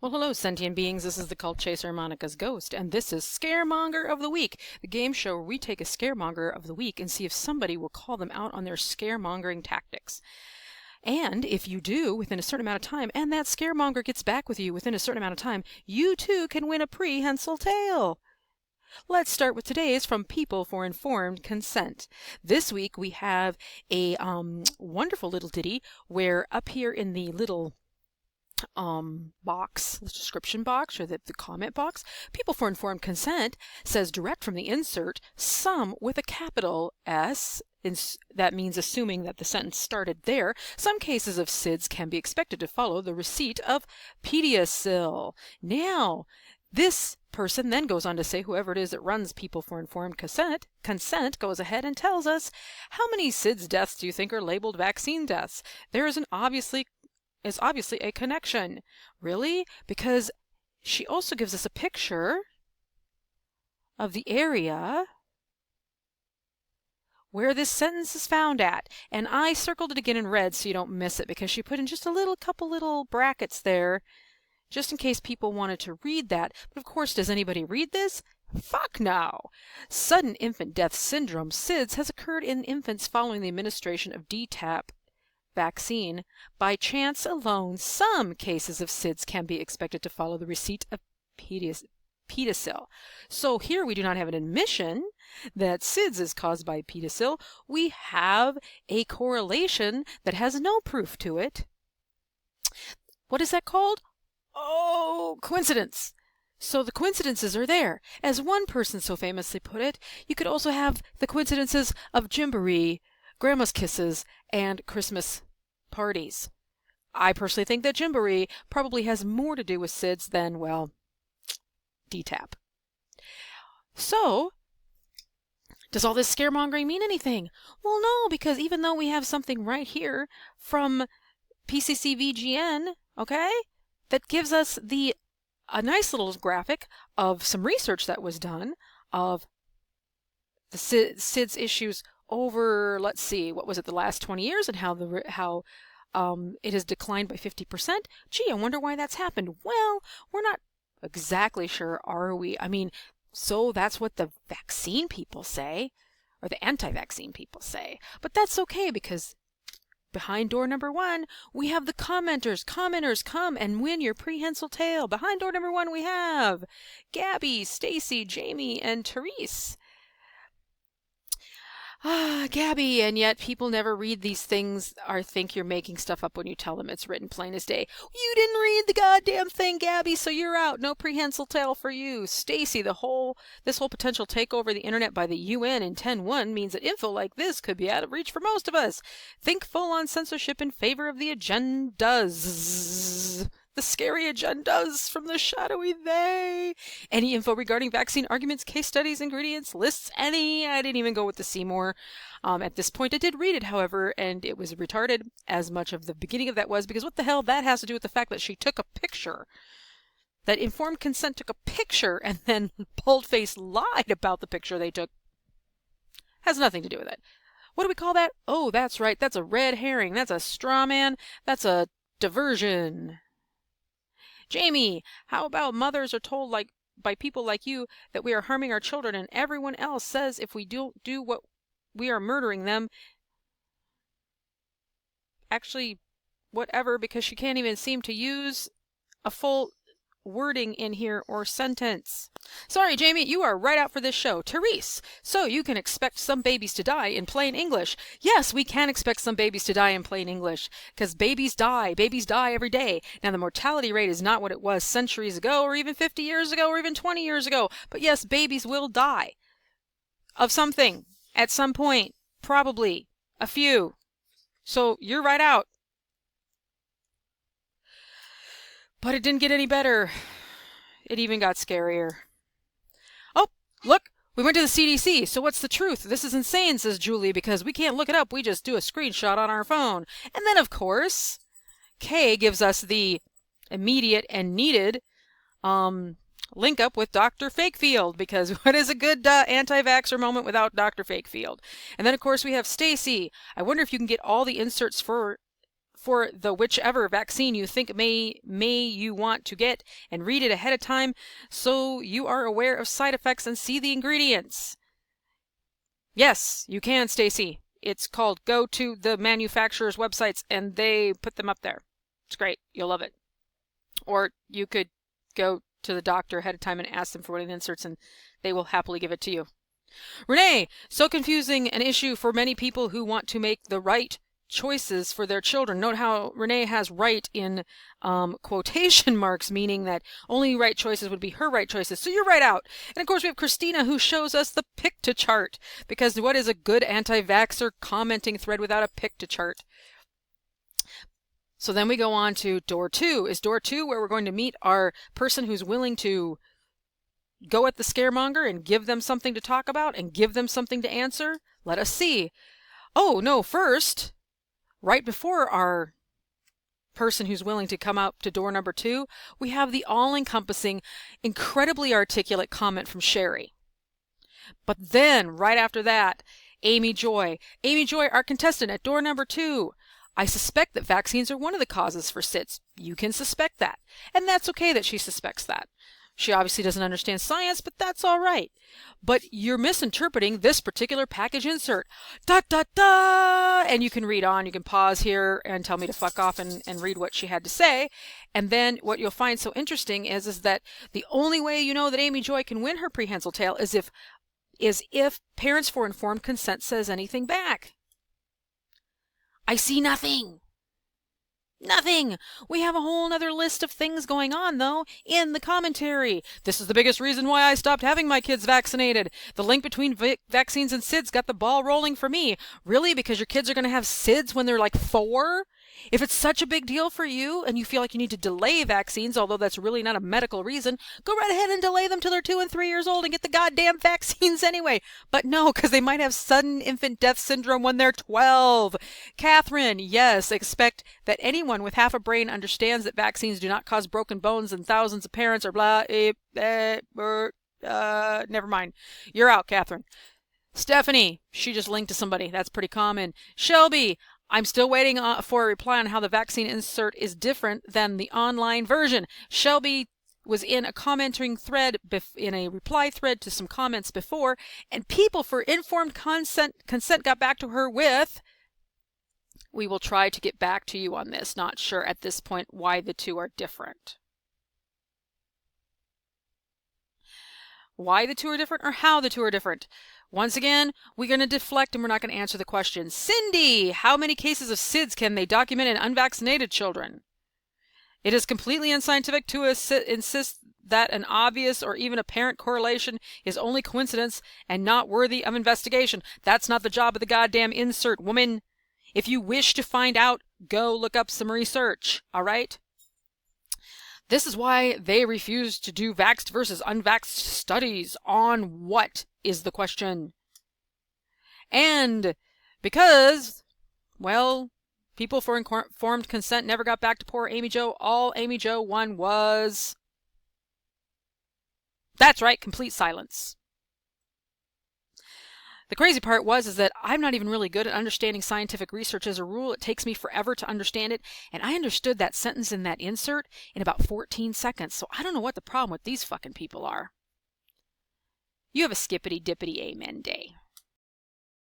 Well, hello, sentient beings. This is the cult chaser Monica's Ghost, and this is Scaremonger of the Week, the game show where we take a scaremonger of the week and see if somebody will call them out on their scaremongering tactics. And if you do within a certain amount of time, and that scaremonger gets back with you within a certain amount of time, you too can win a prehensile tail. Let's start with today's from People for Informed Consent. This week we have a wonderful little ditty where up here in the little box, the description box or the comment box, People for Informed Consent says direct from the insert, some with a capital S. That means assuming that the sentence started there. Some cases of SIDS can be expected to follow the receipt of Pediasil. Now, this person then goes on to say whoever it is that runs People for Informed Consent goes ahead and tells us, how many SIDS deaths do you think are labeled vaccine deaths? There is obviously a connection. Really? Because she also gives us a picture of the area where this sentence is found at. And I circled it again in red so you don't miss it, because she put in just a couple little brackets there just in case people wanted to read that. But of course, does anybody read this? Fuck no! Sudden infant death syndrome, SIDS, has occurred in infants following the administration of DTaP vaccine. By chance alone, some cases of SIDS can be expected to follow the receipt of Pediasil. So here we do not have an admission that SIDS is caused by Pediasil. We have a correlation that has no proof to it. What is that called? Oh, coincidence. So the coincidences are there. As one person so famously put it, you could also have the coincidences of Gymboree, grandma's kisses, and Christmas parties. I personally think that Gymboree probably has more to do with SIDS than, well, DTaP. So, does all this scaremongering mean anything? Well, no, because even though we have something right here from PCCVGN, okay, that gives us a nice little graphic of some research that was done of the SIDS issues over, let's see, what was it, the last 20 years, and how it has declined by 50%. Gee, I wonder why that's happened. Well, we're not exactly sure, are we? I mean, so that's what the vaccine people say, or the anti-vaccine people say. But that's okay, because behind door number 1, we have the commenters. Commenters, come and win your prehensile tail. Behind door number 1, we have Gabby, Stacy, Jamie, and Therese. Gabby, and yet people never read these things or think you're making stuff up when you tell them it's written plain as day. You didn't read the goddamn thing, Gabby, so you're out. No prehensile tail for you. Stacy, this whole potential takeover of the internet by the UN in 10.1 means that info like this could be out of reach for most of us. Think full-on censorship in favor of the agendas. The scary agendas from the shadowy they. Any info regarding vaccine arguments, case studies, ingredients, lists, any. I didn't even go with the Seymour. At this point, I did read it, however, and it was retarded, as much of the beginning of that was, because what the hell that has to do with the fact that she took a picture. That Informed Consent took a picture and then bold-faced lied about the picture they took. Has nothing to do with it. What do we call that? Oh, that's right. That's a red herring. That's a straw man. That's a diversion. Jamie, how about mothers are told by people like you that we are harming our children, and everyone else says if we don't do what we are murdering them? Actually, whatever, because she can't even seem to use a full wording in here or sentence. Sorry, Jamie, you are right out for this show. Therese, so you can expect some babies to die in plain English. Yes, we can expect some babies to die in plain English, because babies die. Babies die every day. Now, the mortality rate is not what it was centuries ago, or even 50 years ago, or even 20 years ago. But yes, babies will die of something at some point. Probably a few. So you're right out. But it didn't get any better. It even got scarier. Oh, look, we went to the CDC. So what's the truth? This is insane, says Julie, because we can't look it up. We just do a screenshot on our phone. And then, of course, Kay gives us the immediate and needed link up with Dr. Fakefield, because what is a good anti-vaxxer moment without Dr. Fakefield? And then, of course, we have Stacy. I wonder if you can get all the inserts for for the whichever vaccine you think may you want to get, and read it ahead of time so you are aware of side effects and see the ingredients. Yes, you can, Stacy. It's called go to the manufacturer's websites and they put them up there. It's great. You'll love it. Or you could go to the doctor ahead of time and ask them for one of the inserts and they will happily give it to you. Renee, so confusing an issue for many people who want to make the right choices for their children. Note how Renee has right in quotation marks, meaning that only right choices would be her right choices. So you're right out. And of course we have Christina who shows us the pictochart, because what is a good anti-vaxxer commenting thread without a pictochart? So then we go on to door 2. Is door 2 where we're going to meet our person who's willing to go at the scaremonger and give them something to talk about and give them something to answer? Let us see. Oh, no, first, right before our person who's willing to come out to door number 2, we have the all-encompassing, incredibly articulate comment from Sherry. But then, right after that, Amy Joy. Amy Joy, our contestant at door number 2. I suspect that vaccines are one of the causes for SIDS. You can suspect that. And that's okay that she suspects that. She obviously doesn't understand science, but that's all right. But you're misinterpreting this particular package insert. Da, da, da! And you can read on. You can pause here and tell me to fuck off and read what she had to say. And then what you'll find so interesting is that the only way you know that Amy Joy can win her prehensile tail is if Parents for Informed Consent says anything back. I see nothing. Nothing. We have a whole nother list of things going on, though, in the commentary. This is the biggest reason why I stopped having my kids vaccinated. The link between vaccines and SIDS got the ball rolling for me. Really? Because your kids are going to have SIDS when they're like 4? If it's such a big deal for you and you feel like you need to delay vaccines, although that's really not a medical reason, go right ahead and delay them till they're 2 and 3 years old and get the goddamn vaccines anyway. But no, because they might have sudden infant death syndrome when they're 12. Catherine, yes, expect that anyone with half a brain understands that vaccines do not cause broken bones and thousands of parents are blah, never mind. You're out, Catherine. Stephanie, she just linked to somebody. That's pretty common. Shelby, I'm still waiting for a reply on how the vaccine insert is different than the online version. Shelby was in a commenting thread, in a reply thread to some comments before, and People for Informed Consent got back to her with, we will try to get back to you on this. Not sure at this point why the two are different. Why the two are different or how the two are different. Once again, we're going to deflect and we're not going to answer the question. Cindy, how many cases of SIDS can they document in unvaccinated children? It is completely unscientific to insist that an obvious or even apparent correlation is only coincidence and not worthy of investigation. That's not the job of the goddamn insert, woman. If you wish to find out, go look up some research, all right? This is why they refuse to do vaxxed versus unvaxxed studies. On what is the question? And because, well, People for Informed Consent never got back to poor Amy Jo. All Amy Jo won was, that's right, complete silence. The crazy part is that I'm not even really good at understanding scientific research as a rule. It takes me forever to understand it, and I understood that sentence in that insert in about 14 seconds, so I don't know what the problem with these fucking people are. You have a skippity-dippity amen day.